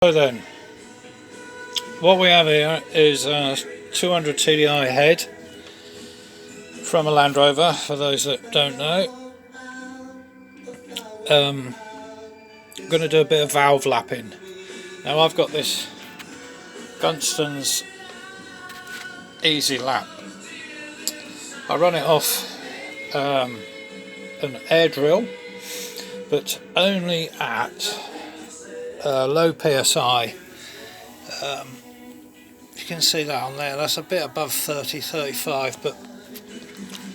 So then, what we have here is a 200 TDI head from a Land Rover, for those that don't know. I'm going to do a bit of valve lapping. Now I've got this Gunston's Easy Lap. I run it off an air drill, but only at low PSI. You can see that on there, that's a bit above 30-35, but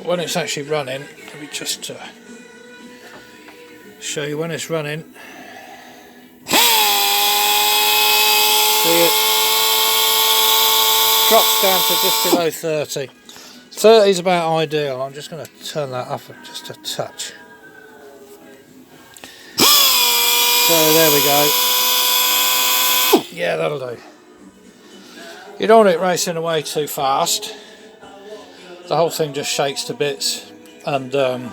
when it's actually running, let me just show you when it's running. See it drops down to just below 30. 30 is about ideal. I'm just going to turn that up just a touch. So there we go. Yeah, that'll do. You don't want it racing away too fast. The whole thing just shakes to bits, and the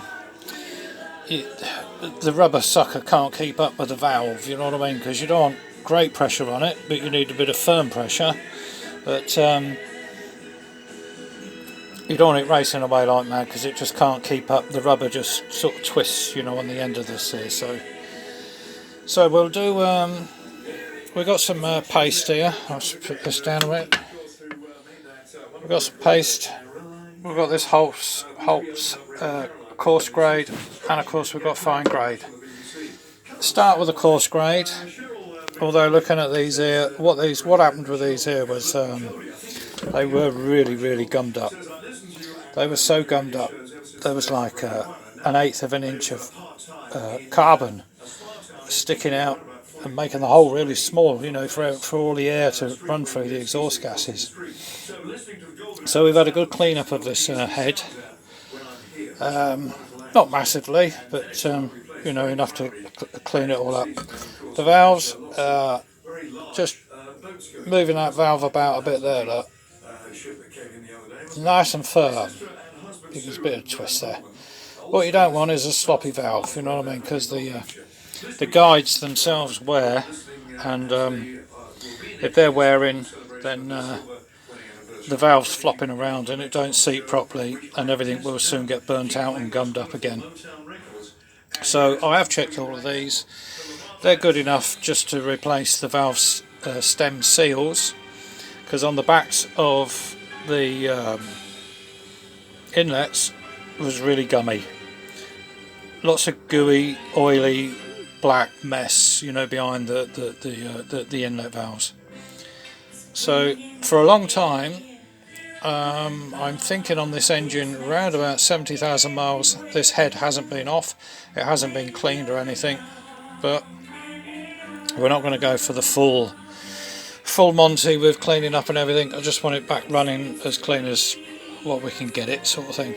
rubber sucker can't keep up with the valve, you know what I mean? Because you don't want great pressure on it, but you need a bit of firm pressure. But you don't want it racing away like mad, because it just can't keep up. The rubber just sort of twists, you know, on the end of this here. So we'll do. We've got some paste here. I'll just put this down a bit. We've got some paste. We've got this Holt's coarse grade, and of course we've got fine grade. Start with the coarse grade. Although looking at these here, what happened with these here was they were really gummed up. They were so gummed up. There was like an eighth of an inch of carbon sticking out and making the hole really small, you know, for all the air to run through, the exhaust gases. So we've had a good clean up of this head. Not massively, but you know, enough to clean it all up. The valves, just moving that valve about a bit there, look. Nice and firm. There's a bit of twist there. What you don't want is a sloppy valve, you know what I mean, because the guides themselves wear, and if they're wearing, then the valve's flopping around and it don't seat properly, and everything will soon get burnt out and gummed up again. So I have checked all of these. They're good enough just to replace the valve stem seals, because on the backs of the inlets was really gummy. Lots of gooey, oily, black mess, you know, behind the inlet valves. So for a long time, I'm thinking on this engine around about 70,000 miles, this head hasn't been off. It hasn't been cleaned or anything, but we're not going to go for the full Monty with cleaning up and everything. I just want it back running as clean as what we can get it, sort of thing.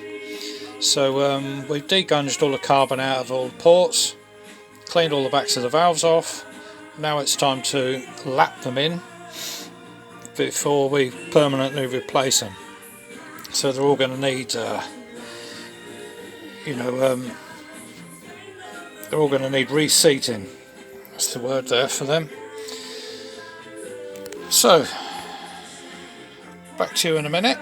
So we've degunged all the carbon out of all the ports, cleaned all the backs of the valves off. Now it's time to lap them in before we permanently replace them. So they're all going to need, they're all going to need reseating. That's the word there for them. So, back to you in a minute.